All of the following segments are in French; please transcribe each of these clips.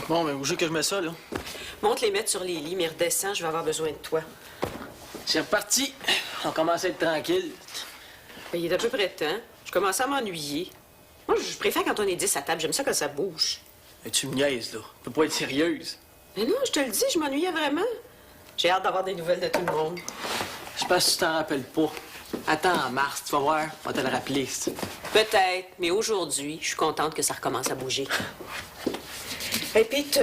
Bon, ben, où est-ce que je mets ça, là? Monte les mettre sur les lits, mais redescends, je vais avoir besoin de toi. C'est reparti. On commence à être tranquille. Ben, il est à peu près temps. Je commence à m'ennuyer. Moi, je préfère quand on est 10 à table. J'aime ça quand ça bouge. Mais tu me niaises, là. Tu peux pas être sérieuse. Mais non, je te le dis, je m'ennuyais vraiment. J'ai hâte d'avoir des nouvelles de tout le monde. Je pense que tu t'en rappelles pas. Attends, en mars, tu vas voir. On va te le rappeler. Peut-être, mais aujourd'hui, je suis contente que ça recommence à bouger. Et Pete,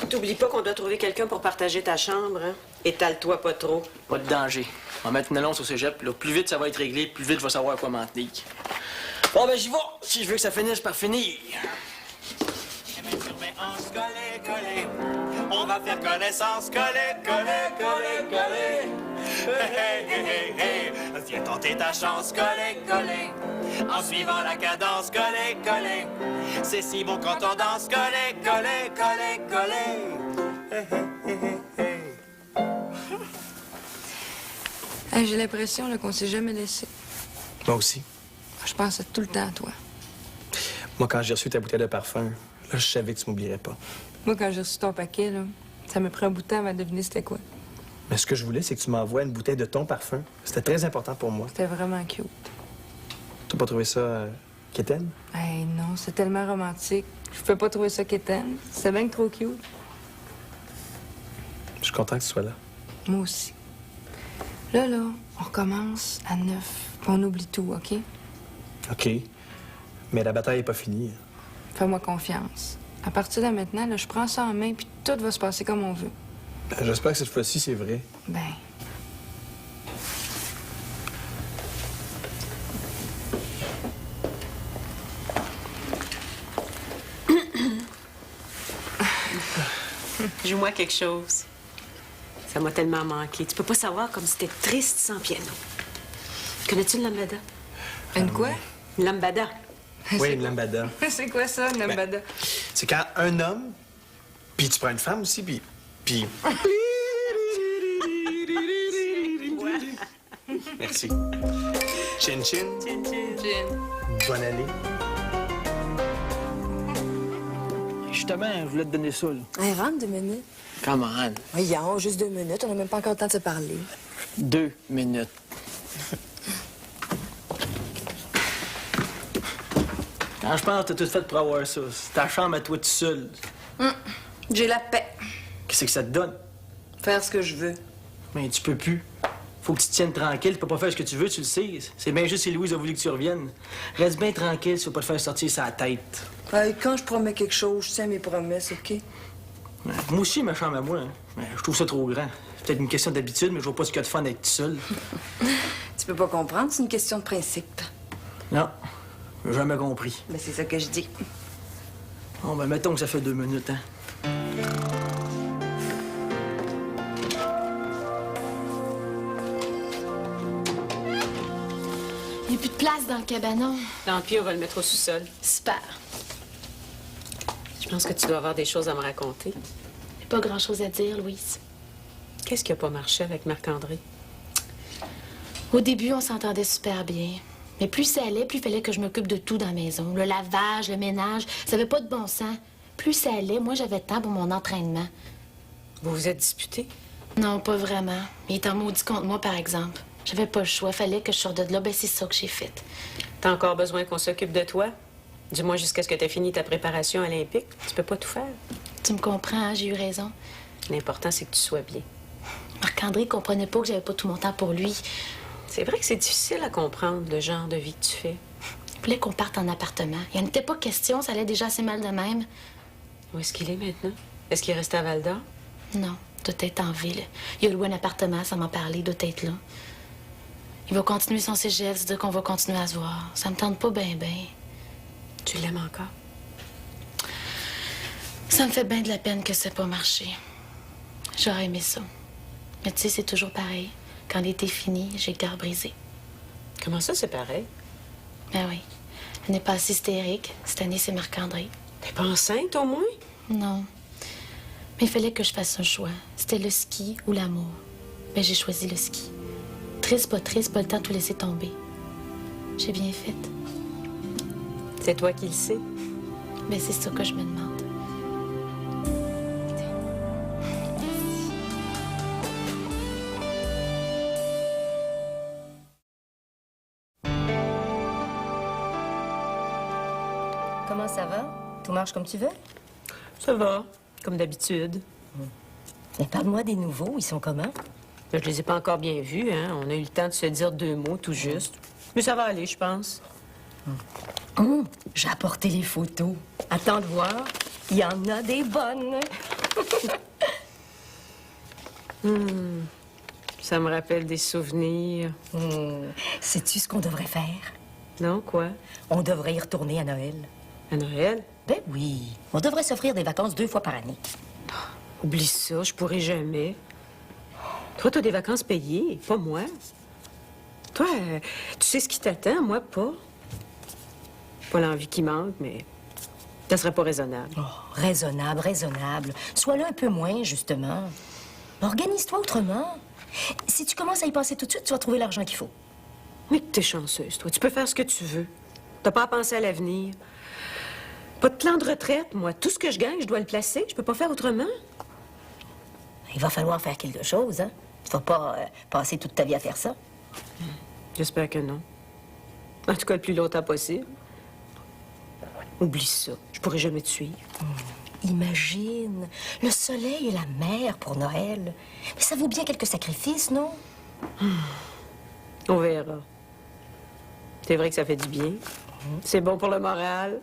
t'oublies pas qu'on doit trouver quelqu'un pour partager ta chambre, hein? Étale-toi pas trop. Pas de danger. On va mettre une annonce au cégep, là. Plus vite ça va être réglé, plus vite je vais savoir à quoi m'en tenir. Bon, ben, j'y vais. Si je veux que ça finisse par finir. On va faire connaissance, coller. Hey, hey, hey, hey. Viens tenter ta chance, coller. En suivant la cadence, coller. C'est si bon quand on danse, coller. Hey, hey, hey, hey. J'ai l'impression là, qu'on s'est jamais laissé. Moi aussi. Je pensais tout le temps à toi. Moi, quand j'ai reçu ta bouteille de parfum, là, je savais que tu m'oublierais pas. Moi, quand j'ai reçu ton paquet, là, ça m'a pris un bout de temps avant de deviner c'était quoi. Mais ce que je voulais, c'est que tu m'envoies une bouteille de ton parfum. C'était très important pour moi. C'était vraiment cute. T'as pas trouvé ça quétaine? Hey, non, c'est tellement romantique. Je peux pas trouver ça quétaine. C'est bien que trop cute. Je suis content que tu sois là. Moi aussi. Là, on recommence à 9. Puis on oublie tout, OK? OK. Mais la bataille est pas finie. Fais-moi confiance. À partir de maintenant, là, je prends ça en main, puis tout va se passer comme on veut. Ben, j'espère que cette fois-ci, c'est vrai. Ben. Joue-moi quelque chose. Ça m'a tellement manqué. Tu peux pas savoir comme c'était triste sans piano. Connais-tu une lambada? Une quoi? Une lambada. Oui, une lambada. C'est quoi ça, une lambada? C'est quand un homme, puis tu prends une femme aussi, puis... Merci. Chin chin. Gin. Bonne année. Justement, je voulais te donner ça, là. Hey, rentre 2 minutes. Come on. Voyons, juste 2 minutes. On n'a même pas encore le temps de se parler. 2 minutes. Quand je pense que t'as tout fait pour avoir ça. C'est ta chambre à toi tout seul. J'ai la paix. Qu'est-ce que ça te donne? Faire ce que je veux. Mais tu peux plus. Faut que tu te tiennes tranquille. Tu peux pas faire ce que tu veux, tu le sais. C'est bien juste si Louise a voulu que tu reviennes. Reste bien tranquille si tu veux pas te faire sortir sa tête. Hey, quand je promets quelque chose, je tiens mes promesses, OK? Ouais. Moi aussi, ma chambre à moi. Hein. Mais je trouve ça trop grand. C'est peut-être une question d'habitude, mais je vois pas ce qu'il y a de fun d'être tout seul. Tu peux pas comprendre, c'est une question de principe. Non, j'ai jamais compris. Mais c'est ça que je dis. Bon, ben mettons que ça fait 2 minutes, hein. Il n'y a plus de place dans le cabanon. Tant pis, on va le mettre au sous-sol. Super. Je pense que tu dois avoir des choses à me raconter. J'ai pas grand-chose à dire, Louise. Qu'est-ce qui a pas marché avec Marc-André? Au début, on s'entendait super bien. Mais plus ça allait, plus il fallait que je m'occupe de tout dans la maison. Le lavage, le ménage, ça avait pas de bon sens. Plus ça allait, moi, j'avais de temps pour mon entraînement. Vous vous êtes disputés? Non, pas vraiment. Il est en maudit contre moi, par exemple. J'avais pas le choix. Fallait que je sorte de là. Ben, c'est ça que j'ai fait. T'as encore besoin qu'on s'occupe de toi? Du moins jusqu'à ce que t'aies fini ta préparation olympique. Tu peux pas tout faire. Tu me comprends, hein? J'ai eu raison. L'important, c'est que tu sois bien. Marc-André comprenait pas que j'avais pas tout mon temps pour lui. C'est vrai que c'est difficile à comprendre, le genre de vie que tu fais. Il voulait qu'on parte en appartement. Il n'en était pas question. Ça allait déjà assez mal de même. Où est-ce qu'il est maintenant? Est-ce qu'il est resté à Val-d'Or? Non, doit être en ville. Il a loué un appartement, ça m'en parlait, il doit être là. Il va continuer son cégep, c'est-à-dire qu'on va continuer à se voir. Ça me tente pas bien. Tu l'aimes encore? Ça me fait bien de la peine que ça n'ait pas marché. J'aurais aimé ça. Mais tu sais, c'est toujours pareil. Quand l'été finit, j'ai le cœur brisé. Comment ça, c'est pareil? Ben oui. L'année passée, c'était Eric. Cette année, c'est Marc-André. T'es pas enceinte, au moins? Non. Mais il fallait que je fasse un choix. C'était le ski ou l'amour. Ben, j'ai choisi le ski. Triste, pas le temps de tout laisser tomber. J'ai bien fait. C'est toi qui le sais. Ben, c'est ça que je me demande. comment ça va? Tout marche comme tu veux? Ça va, comme d'habitude. Mais parle-moi des nouveaux, ils sont comment? Je les ai pas encore bien vus, hein. On a eu le temps de se dire 2 mots, tout juste. Mais ça va aller, je pense. J'ai apporté les photos. Attends de voir. Il y en a des bonnes. Ça me rappelle des souvenirs. Sais-tu ce qu'on devrait faire? Non, quoi? On devrait y retourner à Noël. À Noël? Ben oui. On devrait s'offrir des vacances 2 fois par année. Oublie ça, je pourrai jamais. Toi, t'as des vacances payées, pas moi. Toi, tu sais ce qui t'attend, moi, pas. Pas l'envie qui manque, mais ça serait pas raisonnable. Oh, raisonnable, raisonnable. Sois là un peu moins, justement. Organise-toi autrement. Si tu commences à y penser tout de suite, tu vas trouver l'argent qu'il faut. Mais t'es chanceuse, toi. Tu peux faire ce que tu veux. T'as pas à penser à l'avenir. Pas de plan de retraite, moi. Tout ce que je gagne, je dois le placer. Je peux pas faire autrement. Il va falloir faire quelque chose, hein? Tu vas pas passer toute ta vie à faire ça. J'espère que non. En tout cas, le plus longtemps possible. Oublie ça. Je pourrai jamais te suivre. Imagine, le soleil et la mer pour Noël. Mais ça vaut bien quelques sacrifices, non? On verra. C'est vrai que ça fait du bien. C'est bon pour le moral.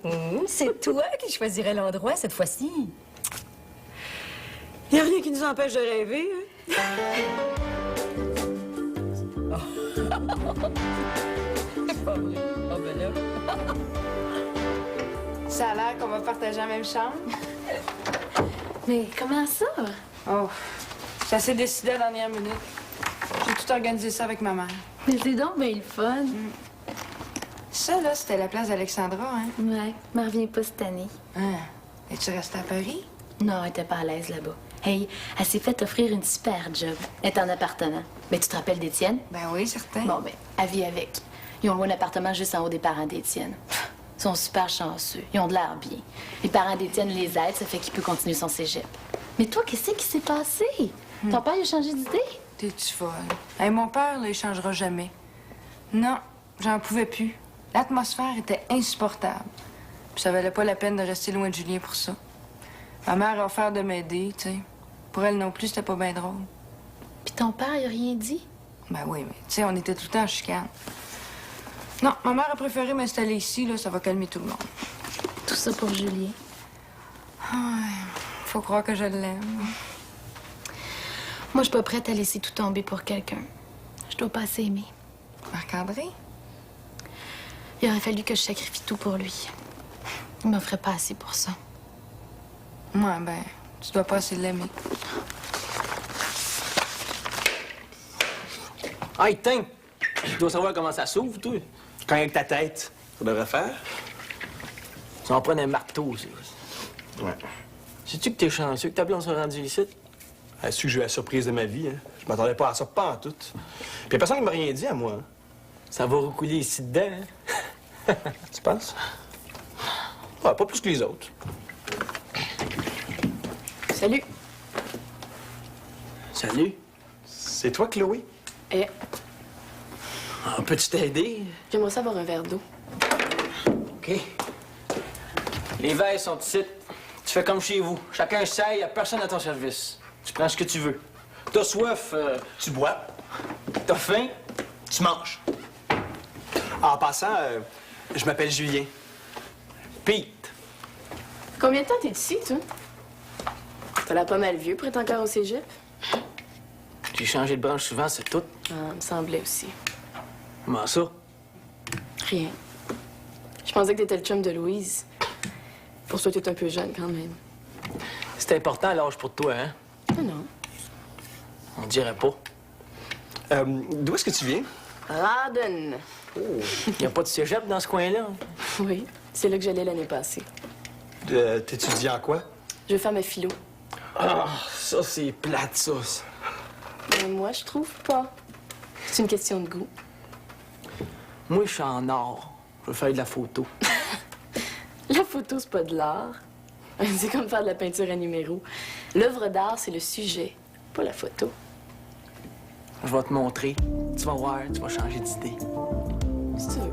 C'est toi qui choisirais l'endroit cette fois-ci. Il n'y a rien qui nous empêche de rêver, hein? C'est pas vrai. Oh, ben là. Ça a l'air qu'on va partager la même chambre. Mais comment ça? Oh, ça s'est décidé à la dernière minute. J'ai tout organisé ça avec ma mère. Mais c'est donc bien le fun. Ça, là, c'était la place d'Alexandra, hein? Ouais, m'en reviens pas cette année. Hein? Es-tu restée à Paris? Non, elle était pas à l'aise là-bas. Hey, elle s'est fait offrir une super job. Elle est en appartement. Mais tu te rappelles d'Étienne? Ben oui, certain. Bon, ben, elle vit avec. Ils ont loué un appartement juste en haut des parents d'Étienne. Ils sont super chanceux. Ils ont de l'air bien. Les parents d'Étienne les aident, ça fait qu'il peut continuer son cégep. Mais toi, qu'est-ce qui s'est passé? Ton père, il a changé d'idée? T'es-tu folle? Hey, mon père, là, il changera jamais. Non, j'en pouvais plus. L'atmosphère était insupportable. Puis ça valait pas la peine de rester loin de Julien pour ça. Ma mère a offert de m'aider, tu sais. Pour elle non plus, c'était pas bien drôle. Puis ton père, il a rien dit? Ben oui, mais tu sais, on était tout le temps en chicane. Non, ma mère a préféré m'installer ici, là, ça va calmer tout le monde. Tout ça pour Julien. Faut croire que je l'aime. Moi, je suis pas prête à laisser tout tomber pour quelqu'un. Je dois pas assez aimer. Marc-André? Il aurait fallu que je sacrifie tout pour lui. Il m'offrait pas assez pour ça. Ouais, ben, tu dois pas assez l'aimer. Hey, tiens! Tu dois savoir comment ça s'ouvre, toi. Quand avec ta tête, ça devrait faire. Ça en prend un marteau, ça. Ouais. Sais-tu que t'es chanceux que ta blonde soit rendue ici? Elle a su que j'ai eu la surprise de ma vie, hein. Je m'attendais pas à ça, pas en tout. Puis y a personne qui m'a rien dit à moi, hein. Ça va roucouler ici dedans, hein? Tu penses? Ouais, pas plus que les autres. Salut. Salut. C'est toi, Chloé? Eh, Peux-tu t'aider? j'aimerais ça avoir un verre d'eau. OK. Les verres sont ici. Tu fais comme chez vous. Chacun essaye, y a personne à ton service. Tu prends ce que tu veux. T'as soif, Tu bois? t'as faim, tu manges. En passant, je m'appelle Julien. Pete. Combien de temps t'es ici, toi? T'as l'air pas mal vieux pour être encore au cégep. J'ai changé de branche souvent, c'est tout. Ah, me semblait aussi. Comment ça? Rien. Je pensais que t'étais le chum de Louise. Pour toi, t'es un peu jeune quand même. C'est important l'âge pour toi, hein? Ah non. On dirait pas. D'où est-ce que tu viens? Raden. Y a pas de cégep dans ce coin-là. Oui, c'est là que j'allais l'année passée. T'étudies en quoi? Je veux faire ma philo. Ah, ça, c'est plate, ça. Mais moi, je trouve pas. C'est une question de goût. Moi, je suis en or. Je veux faire de la photo. La photo, c'est pas de l'art. C'est comme faire de la peinture à numéro. L'œuvre d'art, c'est le sujet, pas la photo. Je vais te montrer. Tu vas voir, tu vas changer d'idée. Si tu veux.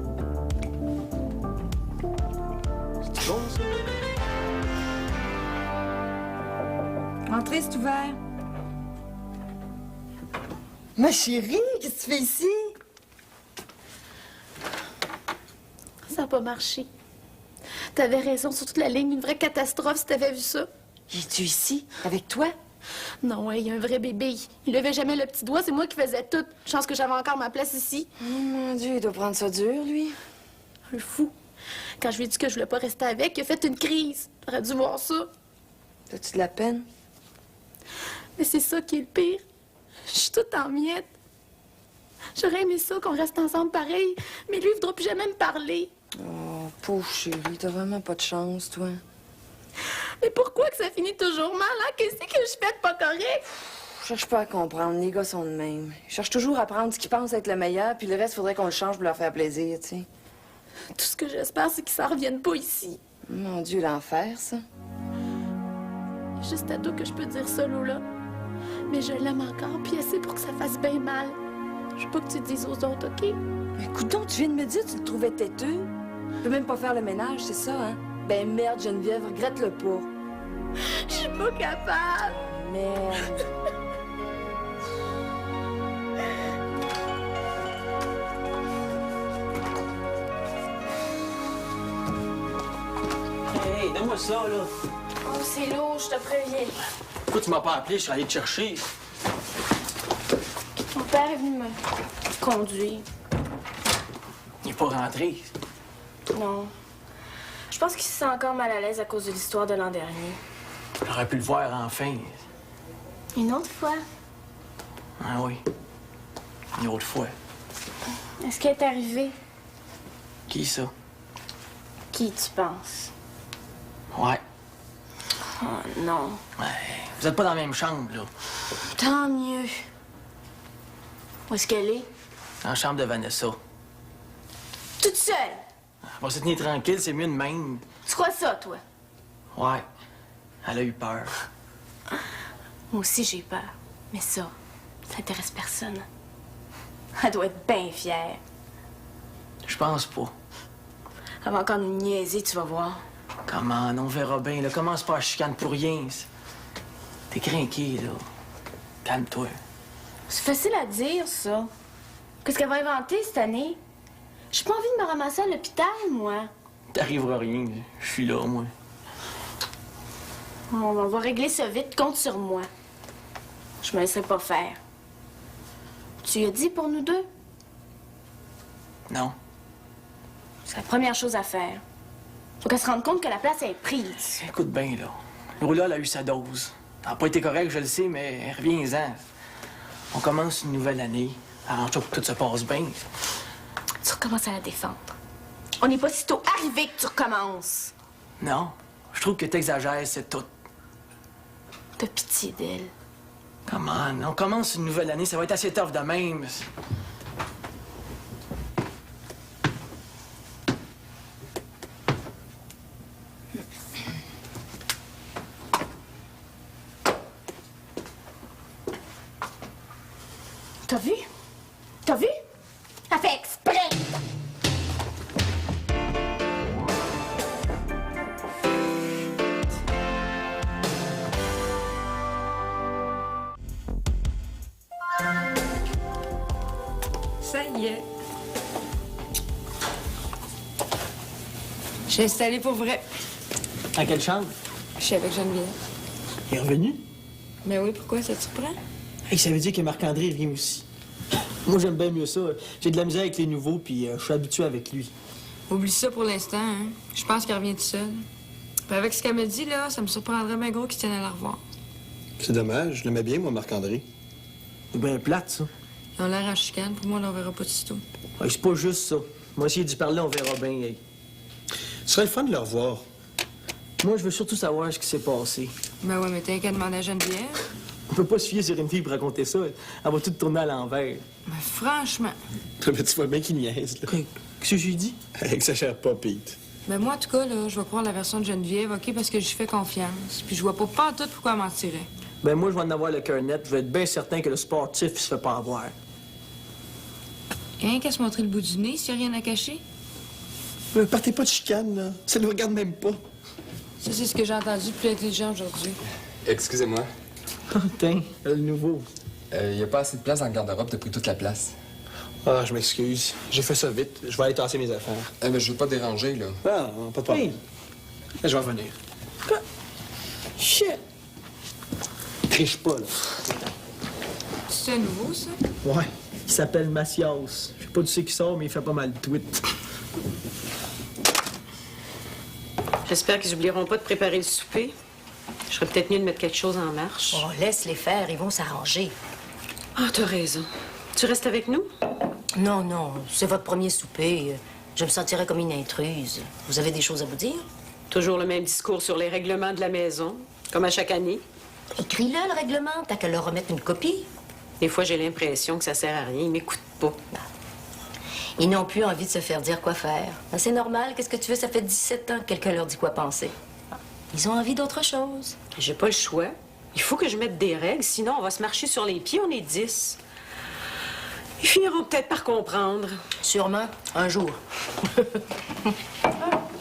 Entrez, c'est ouvert. Ma chérie, qu'est-ce que tu fais ici? Ça n'a pas marché. T'avais raison sur toute la ligne, une vraie catastrophe si t'avais vu ça. Es-tu ici, avec toi? Non, ouais, il y a un vrai bébé. Il levait jamais le petit doigt, c'est moi qui faisais tout. Chance que j'avais encore ma place ici. Oh mon Dieu, il doit prendre ça dur, lui. Un fou. Quand je lui ai dit que je voulais pas rester avec, il a fait une crise. T'aurais dû voir ça. T'as-tu de la peine? Mais c'est ça qui est le pire. Je suis toute en miettes. J'aurais aimé ça qu'on reste ensemble pareil, mais lui, il voudra plus jamais me parler. Oh, pauvre chérie, t'as vraiment pas de chance, toi. Mais pourquoi que ça finit toujours mal, hein? Qu'est-ce que je fais de pas correct? Je cherche pas à comprendre, les gars sont de même. Ils cherchent toujours à prendre ce qu'ils pensent être le meilleur, puis le reste, faudrait qu'on le change pour leur faire plaisir, tu sais. Tout ce que j'espère, c'est qu'ils s'en reviennent pas ici. Mon Dieu, l'enfer, ça. Juste à toi que je peux dire ça, Lola. Mais je l'aime encore, puis assez pour que ça fasse bien mal. Je veux pas que tu le dises aux autres, OK? Mais écoute donc, tu viens de me dire que tu le trouvais têteux. Tu peux même pas faire le ménage, c'est ça, hein? Ben merde, Geneviève, regrette-le pas. Je suis pas capable. Merde. Hey, donne-moi ça, là. Oh, c'est lourd, je te préviens. Pourquoi tu m'as pas appelé? Je suis allé te chercher. Mon père est venu me conduire. Il est pas rentré. Non. Je pense qu'il se sent encore mal à l'aise à cause de l'histoire de l'an dernier. J'aurais pu le voir enfin. Une autre fois? Ah oui. Une autre fois. Est-ce qu'elle est arrivée? Qui, ça? Qui tu penses? Ouais. Oh non. Ouais. Vous êtes pas dans la même chambre, là. Tant mieux. Où est-ce qu'elle est? Dans la chambre de Vanessa. Toute seule. On va se tenir tranquille, c'est mieux de même. Tu crois ça, toi? Ouais. Elle a eu peur. Moi aussi, j'ai peur. Mais ça intéresse personne. Elle doit être bien fière. Je pense pas. Elle va encore nous niaiser, tu vas voir. Comment? On verra bien, là. Commence pas à chicane pour rien. T'es craqué, là. Calme-toi. C'est facile à dire, ça. Qu'est-ce qu'elle va inventer cette année? J'ai pas envie de me ramasser à l'hôpital, moi. T'arriveras rien. Je suis là, moi. On va régler ça vite. Compte sur moi. Je me laisserai pas faire. Tu lui as dit pour nous deux? Non. C'est la première chose à faire. Faut qu'elle se rende compte que la place est prise. Écoute bien, là. Lola, elle a eu sa dose. Ça n'a pas été correct, je le sais, mais reviens-en. On commence une nouvelle année. Arrange-toi pour que tout se passe bien. Tu recommences à la défendre. On n'est pas si tôt arrivé que tu recommences. Non. Je trouve que t'exagères, c'est tout. T'as pitié d'elle. Comment? On commence une nouvelle année, ça va être assez tough de même. T'as vu? T'as vu? Elle fait exprès! Ça y est. J'ai installé pour vrai. À quelle chambre? Je suis avec Geneviève. Il est revenu? Mais oui, pourquoi ça te surprend? Hey, ça veut dire que Marc-André revient aussi. Moi, j'aime bien mieux ça. J'ai de la misère avec les nouveaux, puis je suis habitué avec lui. Oublie ça pour l'instant, hein. Je pense qu'elle revient toute seule. Puis avec ce qu'elle me dit, là, ça me surprendrait bien gros qu'il tienne à la revoir. C'est dommage, je l'aimais bien, moi, Marc-André. C'est bien plate, ça. Ils ont l'air en chicane. Pour moi, on ne verra pas de sitôt. Hey, c'est pas juste ça. Moi, essayer d'y parler, on verra bien. Hey. Ce serait le fun de le revoir. Moi, je veux surtout savoir ce qui s'est passé. Ben ouais, mais t'as qu'à demander à Geneviève. On peut pas se fier sur une fille pour raconter ça. Elle va tout tourner à l'envers. Mais franchement. Mais tu vois bien qu'il niaise, là. Qu'est-ce que j'ai dit? Exagère pas, Pete. Ben moi, en tout cas, là, je vais croire la version de Geneviève, OK, parce que j'y fais confiance. Puis je vois pas pantoute pourquoi elle mentirait. Ben moi, je vais en avoir le cœur net. Je vais être bien certain que le sportif, il se fait pas avoir. Rien qu'à se montrer le bout du nez s'il y a rien à cacher. Partez pas de chicane, là. Ça ne regarde même pas. Ça, c'est ce que j'ai entendu de plus intelligent aujourd'hui. Excusez-moi, Tiens, le nouveau. il n'y a pas assez de place dans le garde-robe, t'as pris toute la place. Ah, je m'excuse. J'ai fait ça vite. Je vais aller tasser mes affaires. Mais je veux pas te déranger, là. Ah, non, pas de problème. Je vais revenir. Quoi? Shit! Triche pas, là. C'est un nouveau, ça? Ouais. Il s'appelle Macias. Je sais pas du sais qui sort, mais il fait pas mal de tweets. J'espère qu'ils oublieront pas de préparer le souper. Je serais peut-être mieux de mettre quelque chose en marche. Oh, laisse-les faire, ils vont s'arranger. Ah, t'as raison. Tu restes avec nous? Non, non, c'est votre premier souper. Je me sentirais comme une intruse. Vous avez des choses à vous dire? Toujours le même discours sur les règlements de la maison, comme à chaque année. Écris-le, le règlement, t'as qu'à leur remettre une copie. Des fois, j'ai l'impression que ça sert à rien. Ils m'écoutent pas. Ils n'ont plus envie de se faire dire quoi faire. Ben, c'est normal, qu'est-ce que tu veux? Ça fait 17 ans que quelqu'un leur dit quoi penser. Ils ont envie d'autre chose. J'ai pas le choix. Il faut que je mette des règles, sinon on va se marcher sur les pieds, on est 10. Ils finiront peut-être par comprendre. Sûrement, un jour.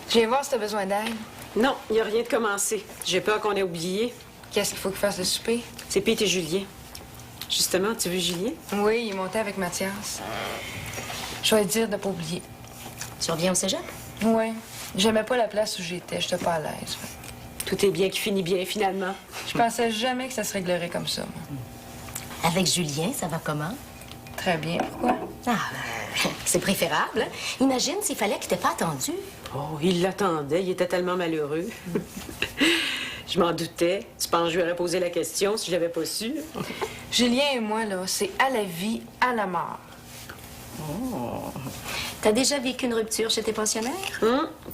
Je viens voir si t'as besoin d'aide. Non, il n'y a rien de commencé. J'ai peur qu'on ait oublié. Qu'est-ce qu'il faut qu'il fasse le souper? C'est Pete et Julien. Justement, tu veux Julien? Oui, il est monté avec Mathias. Je vais lui dire de pas oublier. Tu reviens au cégep? Oui. J'aimais pas la place où j'étais. J'étais pas à l'aise. Tout est bien qui finit bien, finalement. Je pensais jamais que ça se réglerait comme ça, moi. Avec Julien, ça va comment? Très bien. Pourquoi? Ah, c'est préférable. Hein? Imagine s'il fallait qu'il t'ait pas attendu. Oh, il l'attendait. Il était tellement malheureux. Je m'en doutais. Tu penses que je lui aurais posé la question si je l'avais pas su? Julien et moi, là, c'est à la vie, à la mort. Oh. T'as déjà vécu une rupture chez tes pensionnaires?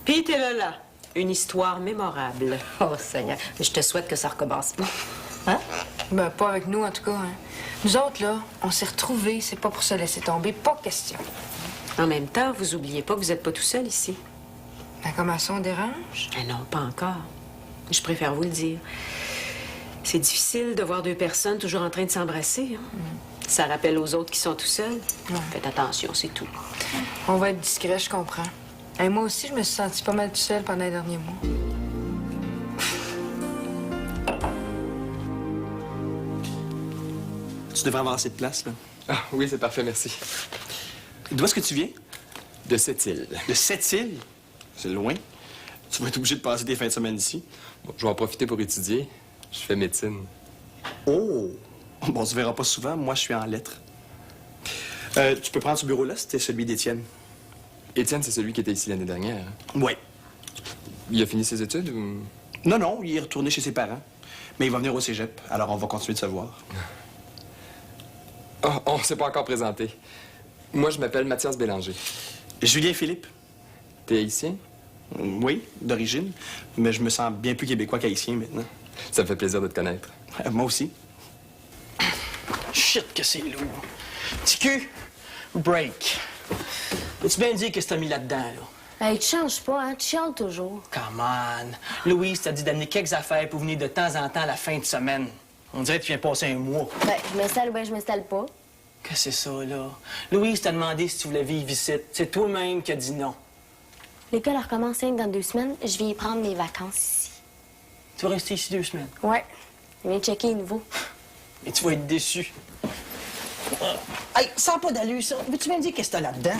Pete et Lola. Une histoire mémorable. Oh, Seigneur. Je te souhaite que ça recommence pas. Hein? Ben, pas avec nous, en tout cas. Hein. Nous autres, là, on s'est retrouvés. C'est pas pour se laisser tomber. Pas de question. En même temps, vous oubliez pas que vous n'êtes pas tout seul ici. Ben, comment ça, on dérange? Ah non, pas encore. Je préfère vous le dire. C'est difficile de voir deux personnes toujours en train de s'embrasser. Hein? Ça rappelle aux autres qui sont tout seuls. Faites attention, c'est tout. On va être discret, je comprends. Et moi aussi, je me suis sentie pas mal toute seule pendant les derniers mois. Tu devrais avoir assez de place, là. Ah, oui, c'est parfait, merci. D'où est-ce que tu viens? De cette île. De Sept-Îles? C'est loin. Tu vas être obligé de passer tes fins de semaine ici. Bon, je vais en profiter pour étudier. Je fais médecine. Oh! Bon, on se verra pas souvent. Moi, je suis en lettres. Tu peux prendre ce bureau-là, c'était celui d'Étienne. Étienne, c'est celui qui était ici l'année dernière. Ouais. Il a fini ses études ou... Non, non, il est retourné chez ses parents. Mais il va venir au cégep, alors on va continuer de se voir. Oh, on s'est pas encore présenté. Moi, je m'appelle Mathias Bélanger. Julien Philippe. T'es haïtien? Oui, d'origine. Mais je me sens bien plus québécois qu'haïtien maintenant. Ça me fait plaisir de te connaître. Moi aussi. Shit que c'est lourd. Petit cul, break. Peux-tu bien dire qu'est-ce que t'as mis là-dedans, là? Hey, tu changes pas, hein? Tu chiales toujours. Come on. Louise t'a dit d'amener quelques affaires pour venir de temps en temps à la fin de semaine. On dirait que tu viens passer un mois. Ben, je m'installe ou ben je m'installe pas. Qu'est-ce que c'est ça, là? Louise t'a demandé si tu voulais vivre ici. C'est toi-même qui as dit non. L'école recommence dans 2 semaines. Je vais y prendre mes vacances ici. Tu vas rester ici 2 semaines. Ouais. Je viens checker les nouveaux. Mais tu vas être déçu. Hey, sans pas d'allure, ça. Veux-tu bien me dire qu'est-ce que t'as là-dedans?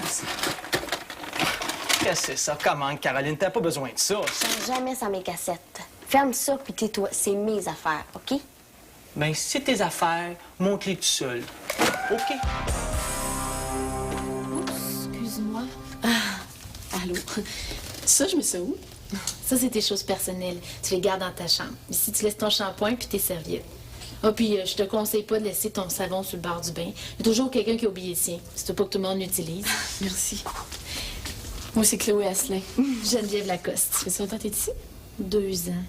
Qu'est-ce que c'est ça? Comment, Caroline? T'as pas besoin de ça. Je change jamais sans mes cassettes. Ferme ça, puis tais-toi. C'est mes affaires, OK? Ben, si c'est tes affaires, monte-les tout seul. OK? Excuse-moi. Allô? Ça, je mets ça où? Ça, c'est tes choses personnelles. Tu les gardes dans ta chambre. Ici, tu laisses ton shampoing puis tes serviettes. Ah, puis je te conseille pas de laisser ton savon sur le bord du bain. Il y a toujours quelqu'un qui a oublié le sien. C'est pas que tout le monde l'utilise. Merci. Moi, c'est Chloé Asselin. Geneviève Lacoste. Ça fait longtemps que t'es ici? 2 ans.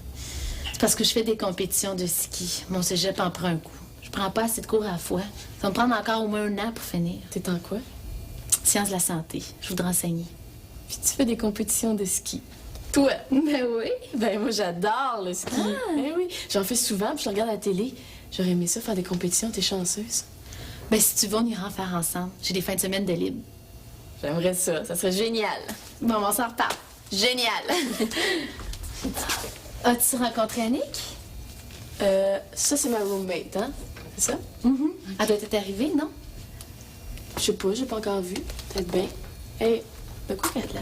C'est parce que je fais des compétitions de ski. Mon cégep en prend un coup. Je prends pas assez de cours à la fois. Ça va me prendre encore au moins 1 an pour finir. T'es en quoi? Sciences de la santé. Je voudrais enseigner. Puis tu fais des compétitions de ski. Toi? Ben oui. Ben moi, j'adore le ski. Ben oui. J'en fais souvent, puis je regarde la télé. J'aurais aimé ça faire des compétitions. T'es chanceuse. Ben si tu veux, on ira en faire ensemble. J'ai des fins de semaine de libre. J'aimerais ça. Ça serait génial. Bon, on s'en reparle. Génial. As-tu rencontré Annick? Ça, c'est ma roommate, hein? C'est ça? Elle doit être arrivée, non? Je sais pas, j'ai pas encore vu. Peut-être bien. Hey, de quoi qu'elle a de là?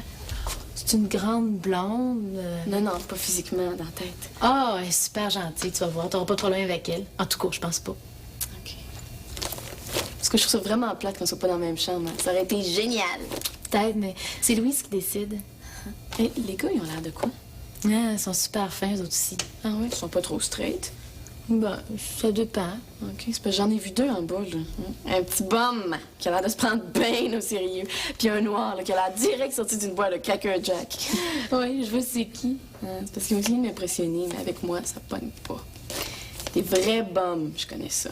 C'est une grande blonde. Non, non, pas physiquement, dans la tête. Ah, elle est super gentille, tu vas voir. T'auras pas de problème avec elle. En tout cas, je pense pas. OK. Parce que je trouve ça vraiment plate qu'on soit pas dans la même chambre. Hein. Ça aurait été génial. Peut-être, mais c'est Louise qui décide. Hey, les gars, ils ont l'air de quoi? Ah, ils sont super fins, eux autres aussi. Ah oui? Ils sont pas trop straight. Ben, ça dépend. OK, c'est parce que j'en ai vu deux en bas, là. Un petit bum qui a l'air de se prendre bien au sérieux. Puis un noir, là, qui a l'air direct sorti d'une boîte de Cracker Jack. Oui, je vois c'est qui. C'est parce qu'ils ont essayé de m'impressionner, mais avec moi, ça pogne pas. Des vrais bums, je connais ça.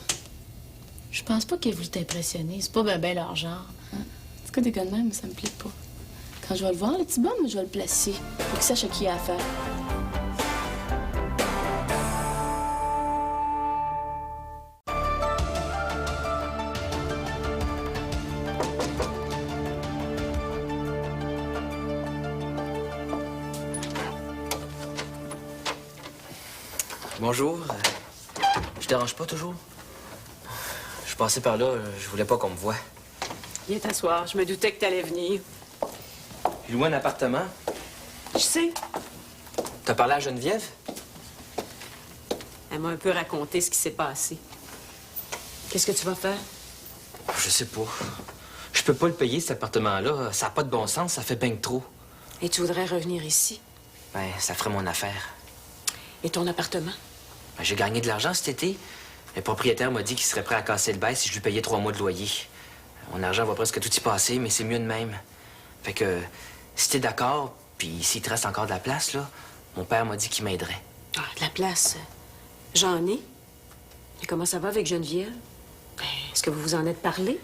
Je pense pas qu'ils voulu t'impressionner. C'est pas ben leur genre. C'est quoi des gars de même, mais ça me plaît pas. Quand je vais le voir, le petit bum, je vais le placer. Faut qu'il sache à qui il a affaire. Bonjour. Je dérange pas toujours? Je passais par là, je voulais pas qu'on me voie. Viens t'asseoir. Je me doutais que t'allais venir. J'ai loué un appartement. Je sais. T'as parlé à Geneviève? Elle m'a un peu raconté ce qui s'est passé. Qu'est-ce que tu vas faire? Je sais pas. Je peux pas le payer, cet appartement-là. Ça a pas de bon sens, ça fait bien que trop. Et tu voudrais revenir ici? Ben, ça ferait mon affaire. Et ton appartement? Ben, j'ai gagné de l'argent cet été. Le propriétaire m'a dit qu'il serait prêt à casser le bail si je lui payais 3 mois de loyer. Mon argent va presque tout y passer, mais c'est mieux de même. Fait que, si t'es d'accord, puis s'il te reste encore de la place, là, mon père m'a dit qu'il m'aiderait. Ah, de la place. J'en ai. Et comment ça va avec Geneviève? Ben, est-ce que vous vous en êtes parlé?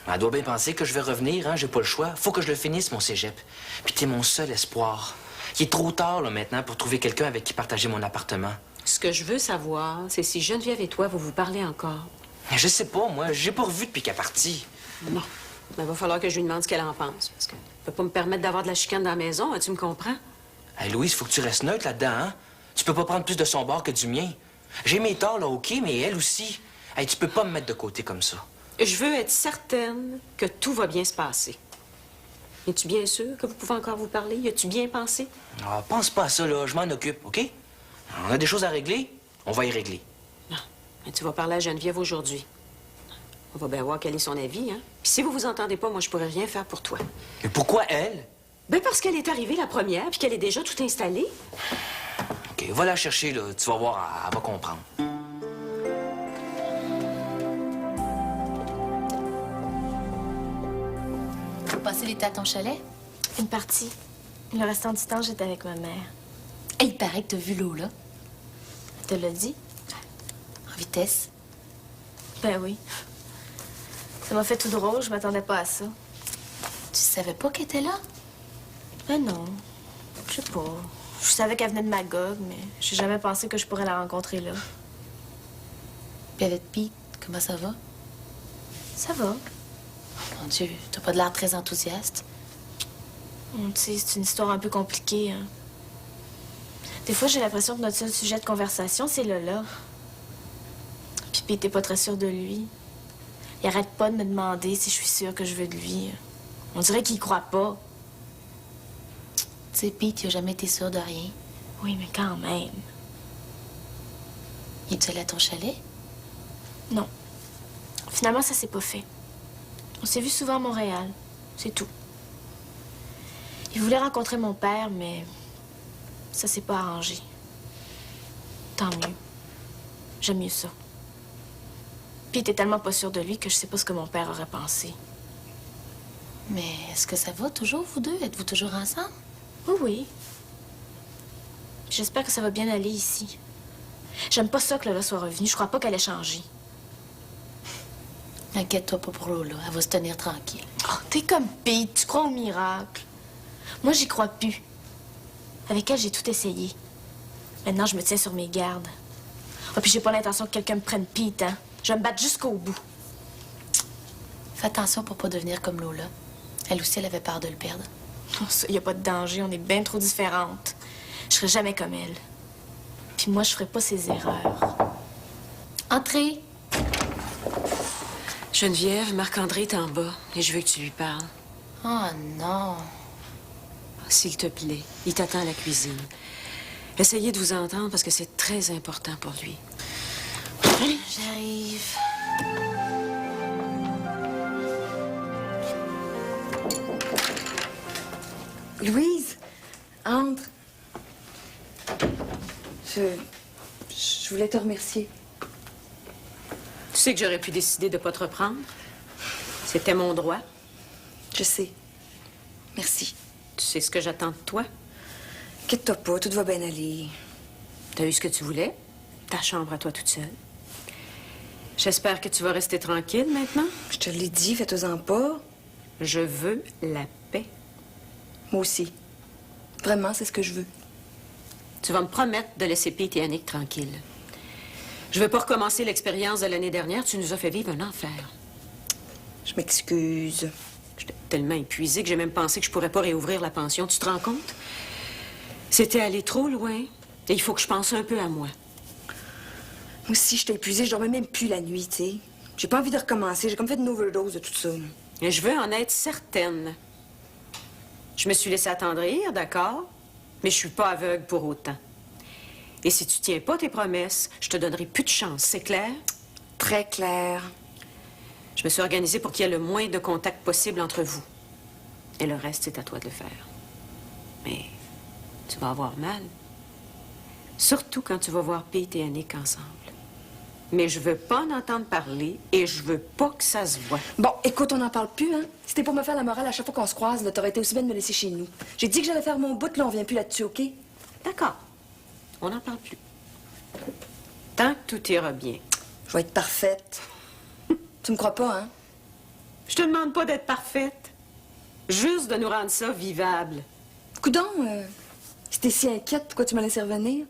Elle doit bien penser que je vais revenir, hein, j'ai pas le choix. Faut que je le finisse, mon cégep. Puis t'es mon seul espoir. Il est trop tard, là, maintenant, pour trouver quelqu'un avec qui partager mon appartement. Ce que je veux savoir, c'est si Geneviève et toi, vous vous parlez encore. Je sais pas, moi. J'ai pas revu depuis qu'elle est partie. Non. Il va falloir que je lui demande ce qu'elle en pense. Parce que je peux pas me permettre d'avoir de la chicane dans la maison, hein, tu me comprends? Hey, Louise, faut que tu restes neutre là-dedans, hein? Tu peux pas prendre plus de son bord que du mien. J'ai mes torts, là, OK, mais elle aussi. Hey, tu peux pas me mettre de côté comme ça. Je veux être certaine que tout va bien se passer. Es-tu bien sûr que vous pouvez encore vous parler? Y a-tu bien pensé? Ah, pense pas à ça, là. Je m'en occupe, OK? On a des choses à régler, on va y régler. Non. Mais tu vas parler à Geneviève aujourd'hui. On va bien voir quel est son avis, hein? Puis si vous vous entendez pas, moi, je pourrais rien faire pour toi. Mais pourquoi elle? Ben parce qu'elle est arrivée la première, puis qu'elle est déjà tout installée. OK, va la chercher, là. Tu vas voir, elle va comprendre. Vous passez l'été à ton chalet? Une partie. Le restant du temps, j'étais avec ma mère. Et il paraît que t'as vu l'eau, là. Elle te l'a dit? En vitesse. Ben oui. Ça m'a fait tout drôle, je m'attendais pas à ça. Tu savais pas qu'elle était là? Ben non. Je sais pas. Je savais qu'elle venait de Magog, mais j'ai jamais pensé que je pourrais la rencontrer là. Puis avec Pete, comment ça va? Ça va. Mon Dieu, t'as pas de l'air très enthousiaste. Tu sais, c'est une histoire un peu compliquée, hein. Des fois, j'ai l'impression que notre seul sujet de conversation, c'est Lola. Puis Pete est pas très sûr de lui. Il arrête pas de me demander si je suis sûre que je veux de lui. On dirait qu'il y croit pas. Tu sais, Pete, il a jamais été sûr de rien. Oui, mais quand même. Il est allé à ton chalet? Non. Finalement, ça s'est pas fait. On s'est vu souvent à Montréal. C'est tout. Il voulait rencontrer mon père, mais ça s'est pas arrangé. Tant mieux. J'aime mieux ça. Pete est tellement pas sûr de lui que je sais pas ce que mon père aurait pensé. Mais est-ce que ça va toujours, vous deux? Êtes-vous toujours ensemble? Oui, oui. J'espère que ça va bien aller ici. J'aime pas ça que Lola soit revenue. Je crois pas qu'elle ait changé. Inquiète-toi pas pour Lola. Elle va se tenir tranquille. Oh, t'es comme Pete. Tu crois au miracle. Moi, j'y crois plus. Avec elle, j'ai tout essayé. Maintenant, je me tiens sur mes gardes. Oh, puis j'ai pas l'intention que quelqu'un me prenne Pete, hein. Je vais me battre jusqu'au bout. Fais attention pour pas devenir comme Lola. Elle aussi, elle avait peur de le perdre. Oh, ça, y a pas de danger, on est bien trop différentes. Je serai jamais comme elle. Puis moi, je ferai pas ses erreurs. Entrez. Geneviève, Marc-André est en bas et je veux que tu lui parles. Oh non. S'il te plaît, il t'attend à la cuisine. Essayez de vous entendre parce que c'est très important pour lui. J'arrive. Louise, entre. Je voulais te remercier. Tu sais que j'aurais pu décider de pas te reprendre. C'était mon droit. Je sais. Merci. Tu sais ce que j'attends de toi. Inquiète-toi pas, tout va bien aller. T'as eu ce que tu voulais. Ta chambre à toi toute seule. J'espère que tu vas rester tranquille maintenant. Je te l'ai dit, fais-toi-en pas. Je veux la paix. Moi aussi. Vraiment, c'est ce que je veux. Tu vas me promettre de laisser Pete et Annick tranquilles. Je veux pas recommencer l'expérience de l'année dernière. Tu nous as fait vivre un enfer. Je m'excuse. J'étais tellement épuisée que j'ai même pensé que je pourrais pas réouvrir la pension. Tu te rends compte? C'était aller trop loin. Et il faut que je pense un peu à moi. Moi aussi, j'étais épuisée. Je dormais même plus la nuit, tu sais. J'ai pas envie de recommencer. J'ai comme fait une overdose de tout ça. Et je veux en être certaine. Je me suis laissée attendrir, d'accord? Mais je suis pas aveugle pour autant. Et si tu tiens pas tes promesses, je te donnerai plus de chance, c'est clair? Très clair. Je me suis organisée pour qu'il y ait le moins de contact possible entre vous. Et le reste, c'est à toi de le faire. Mais tu vas avoir mal. Surtout quand tu vas voir Pete et Annick ensemble. Mais je veux pas en entendre parler et je veux pas que ça se voie. Bon, écoute, on n'en parle plus, hein? Si t'es pour me faire la morale à chaque fois qu'on se croise, là, t'aurais été aussi bien de me laisser chez nous. J'ai dit que j'allais faire mon bout, là, on vient plus là-dessus, OK? D'accord. On n'en parle plus. Tant que tout ira bien. Je vais être parfaite. Tu me crois pas, hein? Je te demande pas d'être parfaite. Juste de nous rendre ça vivable. Coudon, si t'es si inquiète, pourquoi tu m'as laissé revenir?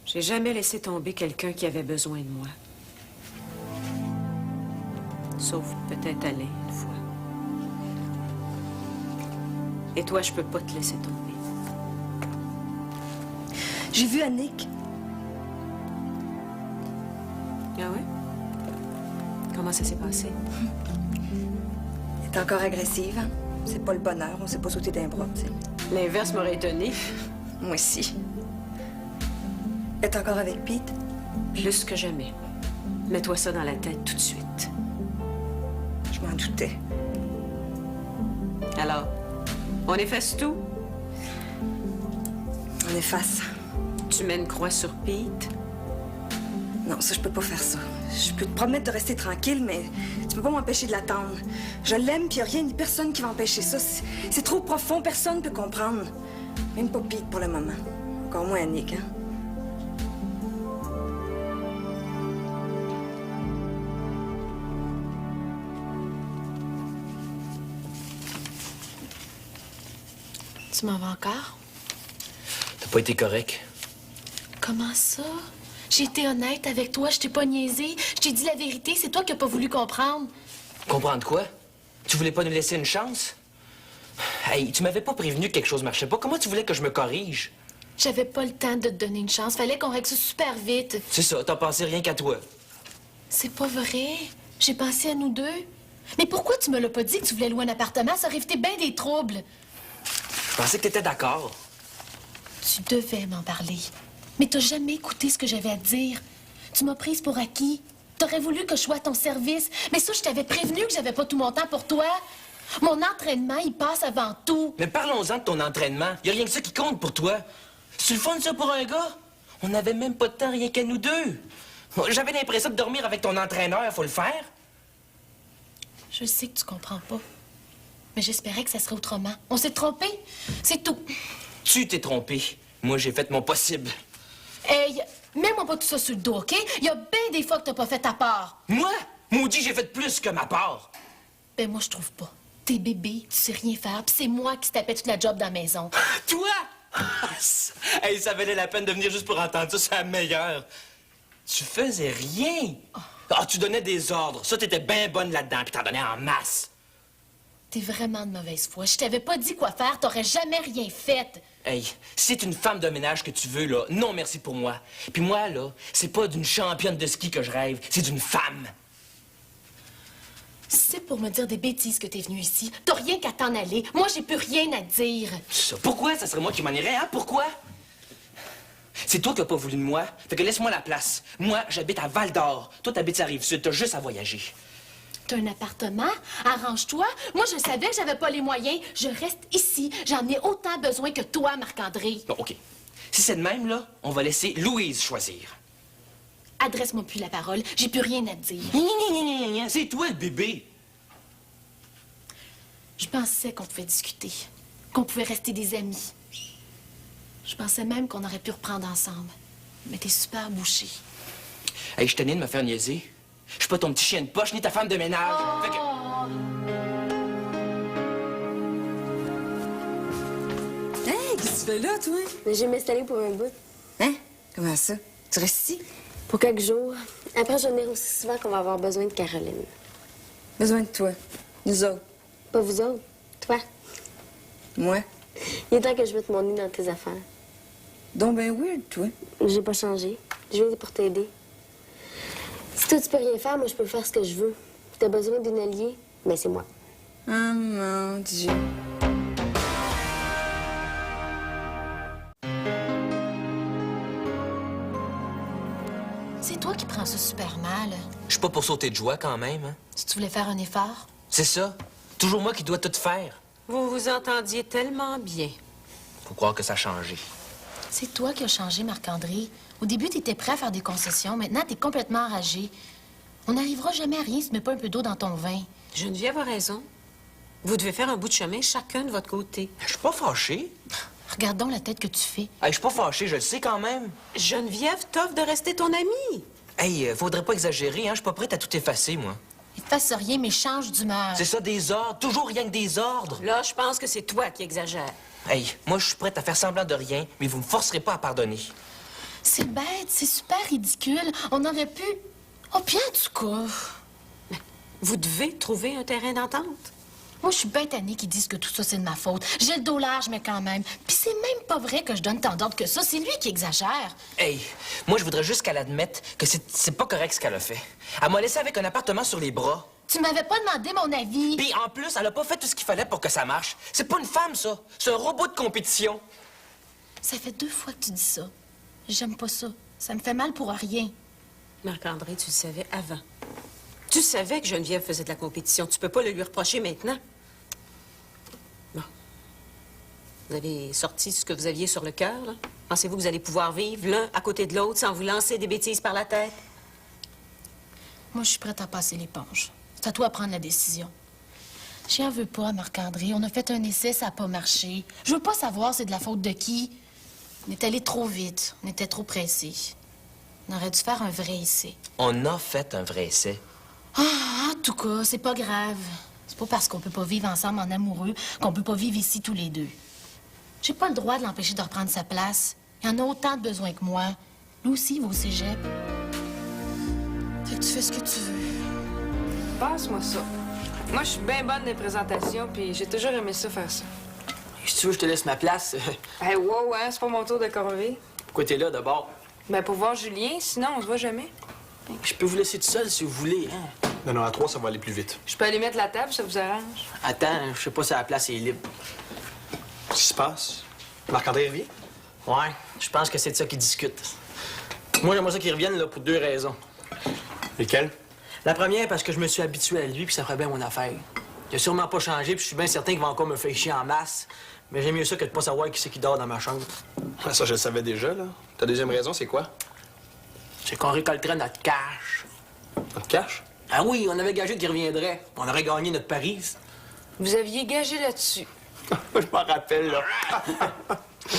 J'ai jamais laissé tomber quelqu'un qui avait besoin de moi. Sauf peut-être Alain, une fois. Et toi, je peux pas te laisser tomber. J'ai vu Annick. Ah ouais? Comment ça s'est passé? Elle est encore agressive, hein? C'est pas le bonheur, on sait pas sauter d'un bras, tu sais. L'inverse m'aurait étonné. Moi aussi. Elle est encore avec Pete? Plus que jamais. Mets-toi ça dans la tête tout de suite. Je m'en doutais. Alors, on efface tout? On efface. Tu mets une croix sur Pete? Non, ça, je peux pas faire ça. Je peux te promettre de rester tranquille, mais tu peux pas m'empêcher de l'attendre. Je l'aime, puis y a rien ni personne qui va empêcher ça. C'est trop profond, personne peut comprendre. Même pas Pete pour le moment. Encore moins Annick, hein? Tu m'en vas encore? T'as pas été correct. Comment ça? J'ai été honnête avec toi, je t'ai pas niaisé. Je t'ai dit la vérité, c'est toi qui n'as pas voulu comprendre. Comprendre quoi? Tu voulais pas nous laisser une chance? Hey, tu m'avais pas prévenu que quelque chose marchait pas. Comment tu voulais que je me corrige? J'avais pas le temps de te donner une chance. Fallait qu'on règle ça super vite. C'est ça, t'as pensé rien qu'à toi. C'est pas vrai. J'ai pensé à nous deux. Mais pourquoi tu me l'as pas dit que tu voulais louer un appartement? Ça aurait évité bien des troubles. Je pensais que t'étais d'accord. Tu devais m'en parler. Mais t'as jamais écouté ce que j'avais à te dire. Tu m'as prise pour acquis. T'aurais voulu que je sois à ton service. Mais ça, je t'avais prévenu que j'avais pas tout mon temps pour toi. Mon entraînement, il passe avant tout. Mais parlons-en de ton entraînement. Y a rien que ça qui compte pour toi. C'est le fun, ça, pour un gars? On n'avait même pas de temps rien qu'à nous deux. J'avais l'impression de dormir avec ton entraîneur. Faut le faire. Je sais que tu comprends pas. Mais j'espérais que ça serait autrement. On s'est trompé. C'est tout. Tu t'es trompé. Moi, j'ai fait mon possible. Hey, mets-moi pas tout ça sur le dos, OK? Il y a bien des fois que t'as pas fait ta part. Moi? Maudit, j'ai fait plus que ma part. Ben moi, je trouve pas. T'es bébé, tu sais rien faire, pis c'est moi qui se tapais toute la job dans la maison. Toi? Hey, ça valait la peine de venir juste pour entendre ça, c'est la meilleure. Tu faisais rien. Ah, tu donnais des ordres. Ça, t'étais bien bonne là-dedans, puis t'en donnais en masse. T'es vraiment de mauvaise foi. Je t'avais pas dit quoi faire, t'aurais jamais rien fait. Hey, si c'est une femme de ménage que tu veux, là, non merci pour moi. Puis moi, là, c'est pas d'une championne de ski que je rêve, c'est d'une femme. Si c'est pour me dire des bêtises que t'es venu ici, t'as rien qu'à t'en aller. Moi, j'ai plus rien à te dire. Ça, pourquoi? Ça serait moi qui m'en irais, hein? Pourquoi? C'est toi qui n'as pas voulu de moi. Fait que laisse-moi la place. Moi, j'habite à Val-d'Or. Toi, t'habites à Rive-Sud. T'as juste à voyager. T'as un appartement? Arrange-toi. Moi, je savais que j'avais pas les moyens. Je reste ici. J'en ai autant besoin que toi, Marc-André. Bon, OK. Si c'est de même, là, on va laisser Louise choisir. Adresse-moi plus la parole. J'ai plus rien à te dire. C'est toi, le bébé. Je pensais qu'on pouvait discuter. Qu'on pouvait rester des amis. Je pensais même qu'on aurait pu reprendre ensemble. Mais t'es super bouché. Hey, je suis tanné de me faire niaiser. Je suis pas ton petit chien de poche ni ta femme de ménage. Fait que... Hey, qu'est-ce que tu fais là, toi? Mais je vais m'installer pour un bout. Hein? Comment ça? Tu restes ici? Pour quelques jours. Après, je vais venir aussi souvent qu'on va avoir besoin de Caroline. Besoin de toi. Nous autres. Pas vous autres. Toi. Moi. Il est temps que je mette mon nez dans tes affaires. Donc ben weird, toi. J'ai pas changé. Je viens pour t'aider. Si toi, tu peux rien faire, moi, je peux faire ce que je veux. Si t'as besoin d'un allié, ben c'est moi. Oh mon Dieu. C'est toi qui prends ça super mal. Je suis pas pour sauter de joie quand même, hein. Si tu voulais faire un effort. C'est ça. Toujours moi qui dois tout faire. Vous vous entendiez tellement bien. Faut croire que ça a changé. C'est toi qui as changé, Marc-André. Au début, t'étais prêt à faire des concessions. Maintenant, t'es complètement enragé. On n'arrivera jamais à rien si tu mets pas un peu d'eau dans ton vin. Geneviève a raison. Vous devez faire un bout de chemin chacun de votre côté. Je suis pas fâché. Regarde donc la tête que tu fais. Hey, je suis pas fâché, je le sais quand même. Geneviève t'offre de rester ton amie. Hey, faudrait pas exagérer, hein. Je suis pas prête à tout effacer, moi. Il te fasse rien, mais change d'humeur. C'est ça, des ordres. Toujours rien que des ordres. Là, je pense que c'est toi qui exagères. Hey, moi, je suis prête à faire semblant de rien, mais vous me forcerez pas à pardonner. C'est bête, c'est super ridicule. On aurait pu... Oh, bien, en tout cas. Vous devez trouver un terrain d'entente. Moi, je suis bête tannée qui disent que tout ça, c'est de ma faute. J'ai le dos large, mais quand même. Puis c'est même pas vrai que je donne tant d'ordres que ça. C'est lui qui exagère. Hey, moi, je voudrais juste qu'elle admette que c'est pas correct ce qu'elle a fait. Elle m'a laissé avec un appartement sur les bras. Tu m'avais pas demandé mon avis. Puis en plus, elle a pas fait tout ce qu'il fallait pour que ça marche. C'est pas une femme, ça. C'est un robot de compétition. Ça fait 2 fois que tu dis ça. J'aime pas ça. Ça me fait mal pour rien. Marc-André, tu le savais avant. Tu savais que Geneviève faisait de la compétition. Tu peux pas le lui reprocher maintenant. Bon. Vous avez sorti ce que vous aviez sur le cœur, là? Pensez-vous que vous allez pouvoir vivre l'un à côté de l'autre sans vous lancer des bêtises par la tête? Moi, je suis prête à passer l'éponge. C'est à toi de prendre la décision. J'en veux pas, Marc-André. On a fait un essai, ça a pas marché. Je veux pas savoir c'est de la faute de qui. On est allé trop vite. On était trop pressés. On aurait dû faire un vrai essai. On a fait un vrai essai. Ah, en tout cas, c'est pas grave. C'est pas parce qu'on peut pas vivre ensemble en amoureux qu'on peut pas vivre ici tous les deux. J'ai pas le droit de l'empêcher de reprendre sa place. Il en a autant de besoin que moi. Lui aussi, il va au cégep. Fait que tu fais ce que tu veux. Passe-moi ça. Moi, je suis bien bonne des présentations, puis j'ai toujours aimé ça faire ça. Si tu veux, je te laisse ma place. Hey, wow, hein, c'est pas mon tour de corvée. Pourquoi t'es là, d'abord? Ben, pour voir Julien, sinon, on se voit jamais. Je peux vous laisser tout seul si vous voulez, hein? Non, à 3, ça va aller plus vite. Je peux aller mettre la table, ça vous arrange? Attends, je sais pas si la place est libre. Qu'est-ce qui se passe? Marc-André revient? Ouais, je pense que c'est de ça qu'ils discutent. Moi, j'aimerais ça qu'ils reviennent là, pour 2 raisons. Lesquelles? La première, parce que je me suis habitué à lui puis ça ferait bien mon affaire. Il a sûrement pas changé puis je suis bien certain qu'il va encore me faire chier en masse. Mais j'aime mieux ça que de pas savoir qui c'est qui dort dans ma chambre. Ah, ça, je le savais déjà, là. Ta deuxième raison, c'est quoi? C'est qu'on récolterait notre cash. Notre cash? Ah oui, on avait gagé qu'il reviendrait. On aurait gagné notre pari. Vous aviez gagé là-dessus. Je m'en rappelle, là. Puis,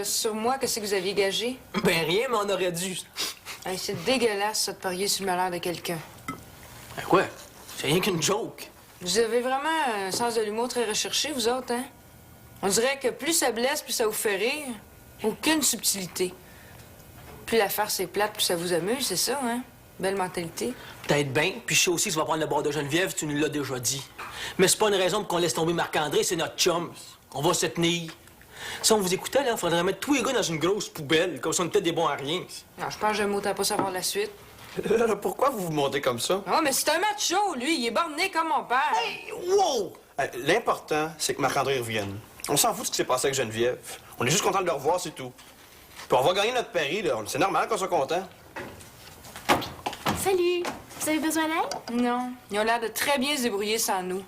sur moi, qu'est-ce que vous aviez gagé? Ben rien, mais on aurait dû. Hey, c'est dégueulasse, ça, de parier sur le malheur de quelqu'un. Ben quoi? C'est rien qu'une joke. Vous avez vraiment un sens de l'humour très recherché, vous autres, hein? On dirait que plus ça blesse, plus ça vous fait rire. Aucune subtilité. Plus la farce est plate, plus ça vous amuse, c'est ça, hein? Belle mentalité. Peut-être bien, puis je sais aussi que tu vas prendre le bord de Geneviève, tu nous l'as déjà dit. Mais c'est pas une raison pour qu'on laisse tomber Marc-André, c'est notre chum. On va se tenir. Si on vous écoutait, là, faudrait mettre tous les gars dans une grosse poubelle, comme si on était des bons à rien. Non, je pense que je m'autais pas savoir la suite. Pourquoi vous vous montez comme ça? Oh, mais c'est un macho, lui. Il est borné comme mon père. Hey, wow! L'important, c'est que Marc-André revienne. On s'en fout de ce qui s'est passé avec Geneviève. On est juste content de le revoir, c'est tout. Puis on va gagner notre pari, là. C'est normal qu'on soit content. Salut! Vous avez besoin d'aide? Non. Ils ont l'air de très bien se débrouiller sans nous.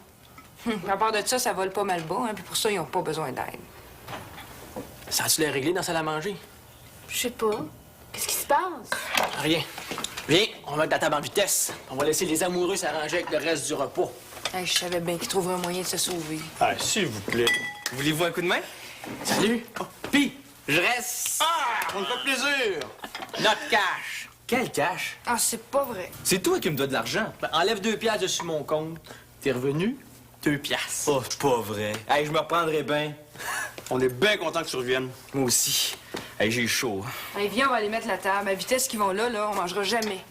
À part de ça, ça vole pas mal bas, hein, puis pour ça, ils ont pas besoin d'aide. Ça a-tu l'air réglé dans la salle à manger? Je sais pas. Qu'est-ce qui se passe? Rien. Viens, on va mettre la table en vitesse. On va laisser les amoureux s'arranger avec le reste du repas. Hey, je savais bien qu'ils trouveraient un moyen de se sauver. Ah, s'il vous plaît. Voulez-vous un coup de main? Salut! Pis, je reste. Ah! On me fait plaisir! Notre cash! Quel cash? Ah, c'est pas vrai. C'est toi qui me dois de l'argent. Ben, enlève 2 piastres dessus mon compte. T'es revenu? 2 piastres. Oh, c'est pas vrai. Hey, je me reprendrai bien. On est bien content que tu reviennes. Moi aussi. Hey, j'ai chaud. Hey, viens, on va aller mettre la table. À vitesse qu'ils vont là, on mangera jamais.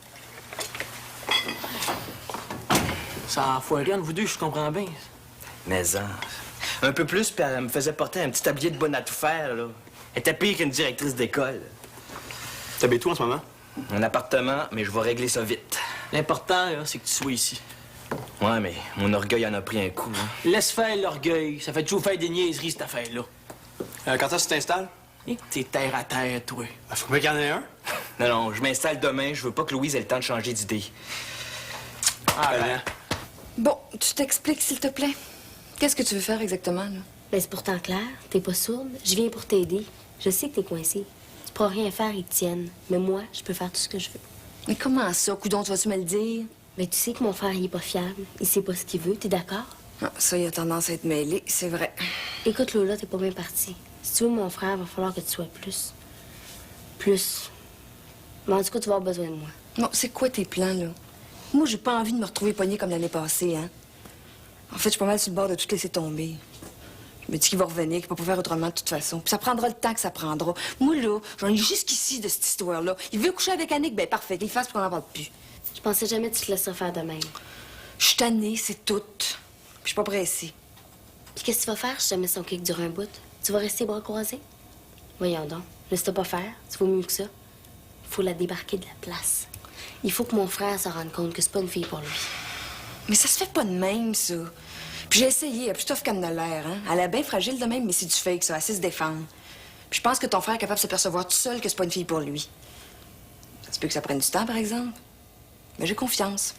Ça a foiré entre vous deux, je comprends bien. Mais un peu plus, puis elle me faisait porter un petit tablier de bonne à tout faire, là. Elle était pire qu'une directrice d'école. T'habites où en ce moment? Un appartement, mais je vais régler ça vite. L'important, là, c'est que tu sois ici. Ouais, mais mon orgueil en a pris un coup. Hein. Laisse faire l'orgueil. Ça fait toujours faire des niaiseries, cette affaire-là. Quand est-ce que tu t'installes? Et t'es terre à terre, toi. Faut bien qu'il y en ait un. Non, je m'installe demain. Je veux pas que Louise ait le temps de changer d'idée. Ah, ben. Bon, tu t'expliques, s'il te plaît. Qu'est-ce que tu veux faire exactement, là? Ben, c'est pourtant clair. T'es pas sourde. Je viens pour t'aider. Je sais que t'es coincé. Tu pourras rien faire, ils te tiennent. Mais moi, je peux faire tout ce que je veux. Mais comment ça, coudon, tu vas-tu me le dire? Mais tu sais que mon frère, il est pas fiable. Il sait pas ce qu'il veut. T'es d'accord? Ah, ça, il a tendance à être mêlé, c'est vrai. Écoute, Lola, t'es pas bien partie. Si tu veux mon frère, il va falloir que tu sois plus. Plus. Mais en tout cas, tu vas avoir besoin de moi. Non, c'est quoi tes plans, là? Moi, j'ai pas envie de me retrouver poignée comme l'année passée, hein? En fait, je suis pas mal sur le bord de tout laisser tomber. Je me dis qu'il va revenir, qu'il va pas faire autrement de toute façon. Puis ça prendra le temps que ça prendra. Moi, là, j'en ai jusqu'ici de cette histoire-là. Il veut coucher avec Annick, ben parfait, qu'il fasse pour qu'on n'en parle plus. Je pensais jamais que tu te laisserais faire de même. Je suis tannée, c'est tout. Puis je suis pas pressée. Puis qu'est-ce que tu vas faire si jamais son kick dure un bout? Tu vas rester bras croisés? Voyons donc. Laisse-toi pas faire. Tu vaux mieux que ça. Il faut la débarquer de la place. Il faut que mon frère se rende compte que c'est pas une fille pour lui. Mais ça se fait pas de même, ça. Puis j'ai essayé, elle a plus tough qu'elle n'a l'air, hein. Elle est bien fragile de même, mais c'est du fake, ça. Elle sait se défendre. Puis je pense que ton frère est capable de se percevoir tout seul que c'est pas une fille pour lui. Ça se peut que ça prenne du temps, par exemple. Mais j'ai confiance.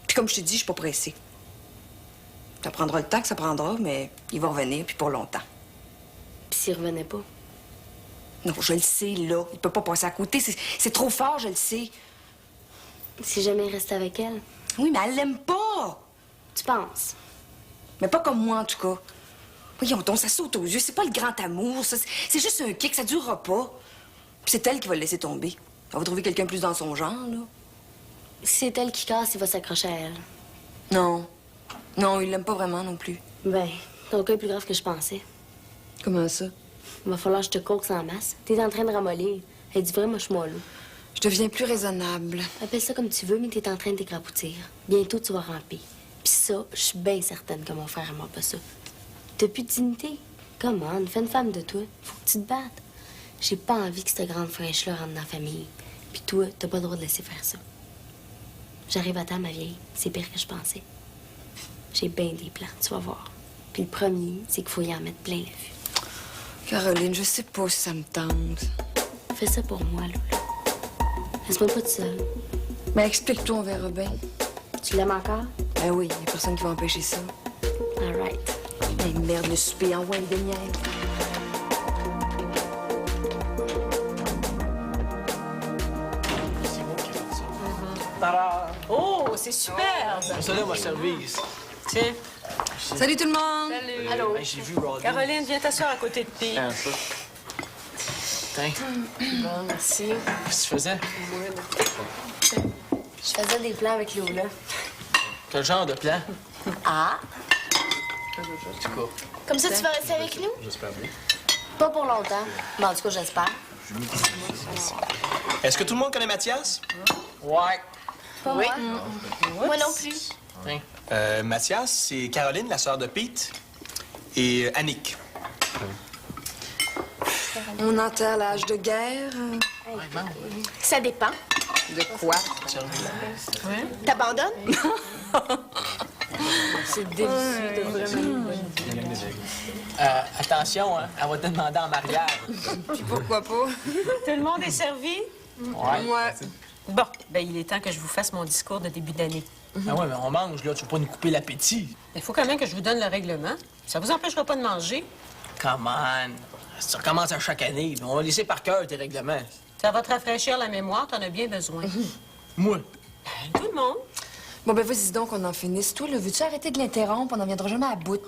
Puis comme je t'ai dit, je suis pas pressée. Ça prendra le temps que ça prendra, mais il va revenir, puis pour longtemps. Puis s'il revenait pas? Non, je le sais, là. Il peut pas passer à côté. C'est trop fort, je le sais. Si jamais il reste avec elle? Oui, mais elle l'aime pas. Tu penses? Mais pas comme moi, en tout cas. Voyons donc, ça saute aux yeux. C'est pas le grand amour, ça. C'est juste un kick, ça durera pas. Puis c'est elle qui va le laisser tomber. Elle va trouver quelqu'un plus dans son genre, là. Si c'est elle qui casse, il va s'accrocher à elle. Non. Non, il l'aime pas vraiment non plus. Ben, ton cas est plus grave que je pensais. Comment ça? Il va falloir que je te coaxe en masse. T'es en train de ramollir. Elle dit vraiment, je suis mollo. Je deviens plus raisonnable. Appelle ça comme tu veux, mais t'es en train de t'écrapoutir. Bientôt, tu vas ramper. Puis ça, je suis bien certaine que mon frère aimera pas ça. T'as plus de dignité. Comment? Fais une femme de toi. Faut que tu te battes. J'ai pas envie que cette grande fraîche-là rentre dans la famille. Puis toi, t'as pas le droit de laisser faire ça. J'arrive à temps, ma vieille. C'est pire que je pensais. J'ai bien des plans, tu vas voir. Puis le premier, c'est qu'il faut y en mettre plein la vue. Caroline, je sais pas si ça me tente. Fais ça pour moi, Lola. Laisse-moi pas toute seule. Mais explique-toi, on verra bien. Tu l'aimes encore? Ben oui, y a personne qui va empêcher ça. All right. Mais merde, le souper en wine de miel. Tada! Oh, c'est superbe! Ça là, ma service. Tiens. Salut tout le monde! Salut. Allô? J'ai vu Rodney. Caroline, viens t'asseoir à côté de Pete. Ah, ça. Tiens. Bon, merci. Qu'est-ce que tu faisais? Je faisais des plans avec Lola. Quel genre de plan? Ah? Du coup. Comme ça, tu vas rester avec nous? J'espère bien. Pas pour longtemps. Mais en tout cas, j'espère. Est-ce que tout le monde connaît Mathias? Ouais. Pas Oui. moi. Moi non plus. Mathias, c'est Caroline, la sœur de Pete, et Annick. On enterre l'âge de guerre. Ça dépend. De quoi? T'abandonnes? C'est délicieux, de vraiment. Attention, hein, elle va te demander en mariage. Puis pourquoi pas? Tout le monde est servi? Ouais. Bon, ben il est temps que je vous fasse mon discours de début d'année. Ah ouais, mais on mange, là. Tu veux pas nous couper l'appétit. Il faut quand même que je vous donne le règlement. Ça vous empêchera pas de manger. Come on. Ça recommence à chaque année. On va laisser par cœur tes règlements. Ça va te rafraîchir la mémoire, t'en as bien besoin. Moi. Tout le monde. Bon, ben vas-y donc, on en finisse. Toi, là, veux-tu arrêter de l'interrompre? On n'en viendra jamais à bout.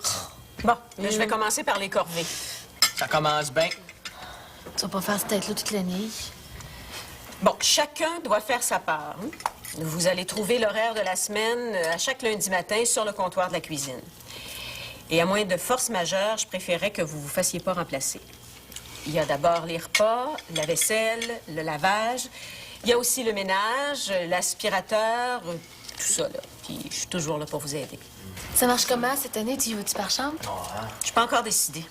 Bon, là, je vais commencer par les corvées. Ça commence bien. Tu vas pas faire cette tête-là toute l'année. Bon, chacun doit faire sa part. Hein? Vous allez trouver l'horaire de la semaine à chaque lundi matin sur le comptoir de la cuisine. Et à moins de force majeure, je préférerais que vous vous fassiez pas remplacer. Il y a d'abord les repas, la vaisselle, le lavage. Il y a aussi le ménage, l'aspirateur, tout ça, là. Puis je suis toujours là pour vous aider. Ça marche comment cette année? Tu y vas-tu par chambre? Je suis pas encore décidée.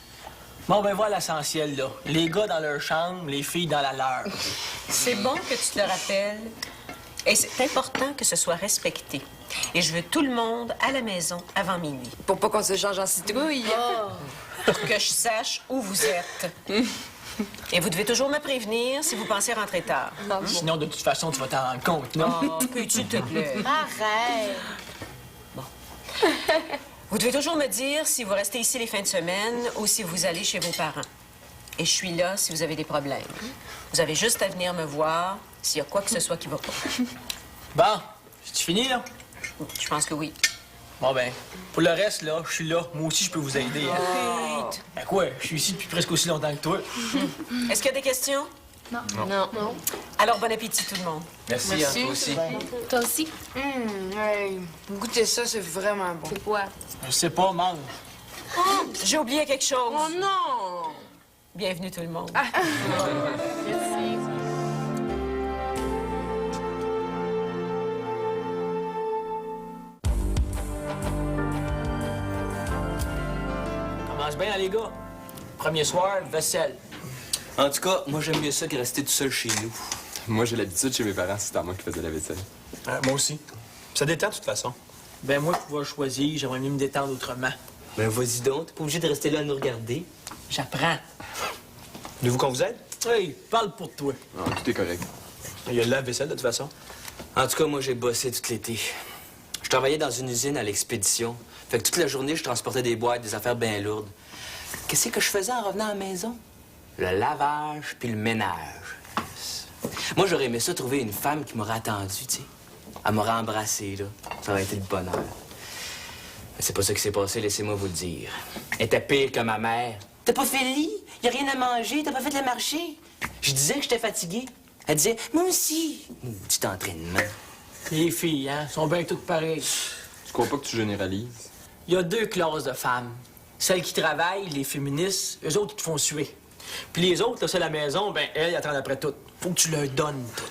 Bon, ben voilà l'essentiel, là. Les gars dans leur chambre, les filles dans la leur. C'est bon que tu te le rappelles. Et c'est important que ce soit respecté. Et je veux tout le monde à la maison avant minuit. Pour pas qu'on se change en citrouille. Pour que je sache où vous êtes. Et vous devez toujours me prévenir si vous pensez rentrer tard. Sinon, de toute façon, tu vas t'en rendre compte, non? Oh, peux-tu te plaît? Arrête. Vous devez toujours me dire si vous restez ici les fins de semaine ou si vous allez chez vos parents. Et je suis là si vous avez des problèmes. Vous avez juste à venir me voir s'il y a quoi que ce soit qui va pas. Bon, c'est fini, là? Je pense que oui. Bon, ben, pour le reste, là, je suis là. Moi aussi, je peux vous aider. Hein? Ben quoi? Je suis ici depuis presque aussi longtemps que toi. Est-ce qu'il y a des questions? Non. Alors, bon appétit, tout le monde. Merci, hein, toi aussi. Toi aussi? Hey, goûtez ça, c'est vraiment bon. C'est quoi? Je sais pas, mange. J'ai oublié quelque chose. Oh non! Bienvenue, tout le monde. Merci. Commence bien, les gars. Premier soir, vaisselle. En tout cas, moi, j'aime mieux ça que rester tout seul chez nous. Moi, j'ai l'habitude chez mes parents, c'était à moi qui faisais la vaisselle. Moi aussi. Ça détend, de toute façon. Ben, moi, pour pouvoir choisir, j'aimerais mieux me détendre autrement. Ben, vas-y donc. T'es pas obligé de rester là à nous regarder. J'apprends. Voulez-vous qu'on vous aide? Hey, parle pour toi. Ah, tout est correct. Il y a de la vaisselle, de toute façon. En tout cas, moi, j'ai bossé tout l'été. Je travaillais dans une usine à l'expédition. Fait que toute la journée, je transportais des boîtes, des affaires bien lourdes. Qu'est-ce que je faisais en revenant à la maison? Le lavage puis le ménage. Moi, j'aurais aimé ça trouver une femme qui m'aurait attendu, tu sais. Elle m'aurait embrassé, là. Ça aurait été le bonheur. Mais c'est pas ça qui s'est passé, laissez-moi vous le dire. Elle était pire que ma mère. T'as pas fait le lit? Y a rien à manger? T'as pas fait le marché? Je disais que j'étais fatigué. Elle disait, moi aussi. Petit entraînement. Les filles, hein, sont bien toutes pareilles. Tu crois pas que tu généralises? Il y a deux classes de femmes. Celles qui travaillent, les féministes, eux autres, ils te font suer. Puis les autres, là, c'est la maison, ben, elles, elles attendent après tout. Faut que tu leur donnes tout.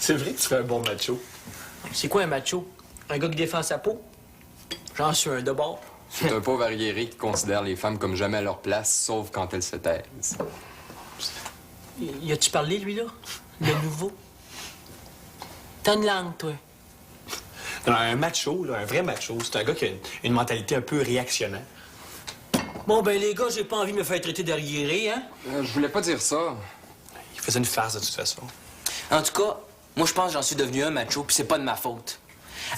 C'est vrai que tu fais un bon macho. C'est quoi un macho? Un gars qui défend sa peau? J'en suis un de bord. C'est un pauvre arriéré qui considère les femmes comme jamais à leur place, sauf quand elles se taisent. Y a-tu parlé, lui, là? Le nouveau? T'as une langue, toi. Non, un macho, là, un vrai macho, c'est un gars qui a une mentalité un peu réactionnaire. Bon, ben, les gars, j'ai pas envie de me faire traiter d'arriéré, hein? Je voulais pas dire ça. Il faisait une farce, de toute façon. En tout cas, moi, je pense que j'en suis devenu un macho, puis c'est pas de ma faute.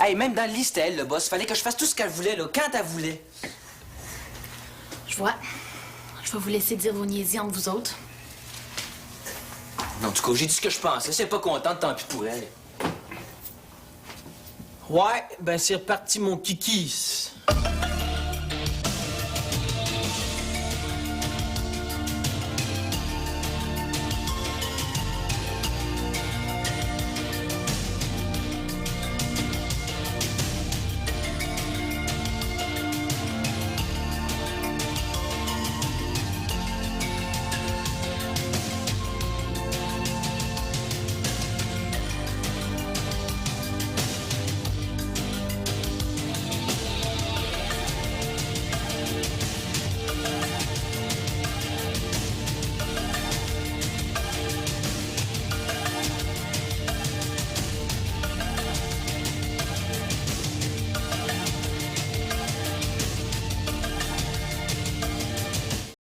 Hey, même dans le lit, c'était elle, le boss. Fallait que je fasse tout ce qu'elle voulait, là, quand elle voulait. Je vois. Je vais vous laisser dire vos niaiseries entre vous autres. En tout cas, j'ai dit ce que je pensais. Si elle est pas contente, tant pis pour elle. Ouais, ben, c'est reparti, mon kikis.